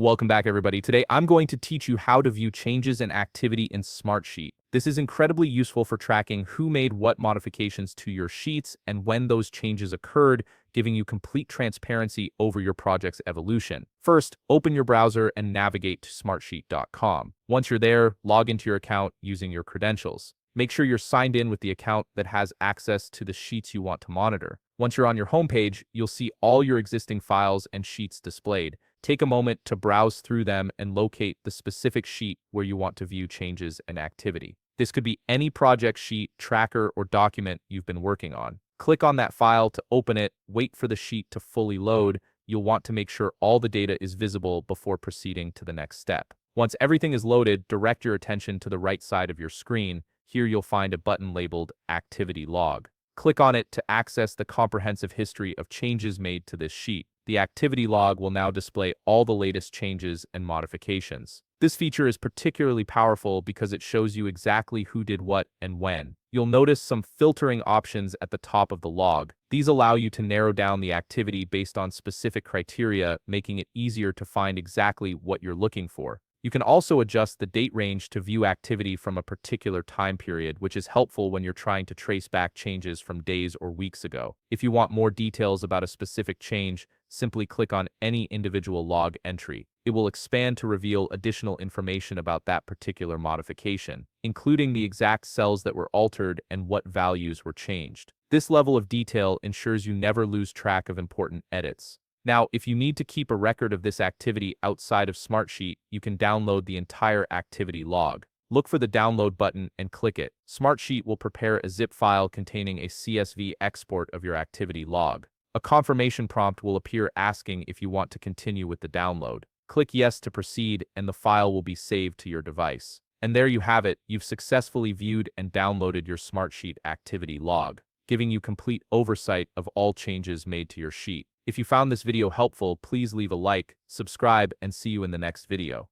Welcome back, everybody. Today, I'm going to teach you how to view changes in activity in Smartsheet. This is incredibly useful for tracking who made what modifications to your sheets and when those changes occurred, giving you complete transparency over your project's evolution. First, open your browser and navigate to smartsheet.com. Once you're there, log into your account using your credentials. Make sure you're signed in with the account that has access to the sheets you want to monitor. Once you're on your homepage, you'll see all your existing files and sheets displayed. Take a moment to browse through them and locate the specific sheet where you want to view changes and activity. This could be any project sheet, tracker, or document you've been working on. Click on that file to open it, wait for the sheet to fully load. You'll want to make sure all the data is visible before proceeding to the next step. Once everything is loaded, direct your attention to the right side of your screen. Here you'll find a button labeled Activity Log. Click on it to access the comprehensive history of changes made to this sheet. The activity log will now display all the latest changes and modifications. This feature is particularly powerful because it shows you exactly who did what and when. You'll notice some filtering options at the top of the log. These allow you to narrow down the activity based on specific criteria, making it easier to find exactly what you're looking for. You can also adjust the date range to view activity from a particular time period, which is helpful when you're trying to trace back changes from days or weeks ago. If you want more details about a specific change, simply click on any individual log entry. It will expand to reveal additional information about that particular modification, including the exact cells that were altered and what values were changed. This level of detail ensures you never lose track of important edits. Now, if you need to keep a record of this activity outside of Smartsheet, you can download the entire activity log. Look for the download button and click it. Smartsheet will prepare a zip file containing a CSV export of your activity log. A confirmation prompt will appear asking if you want to continue with the download. Click Yes to proceed, and the file will be saved to your device. And there you have it. You've successfully viewed and downloaded your Smartsheet activity log, giving you complete oversight of all changes made to your sheet. If you found this video helpful, please leave a like, subscribe, and see you in the next video.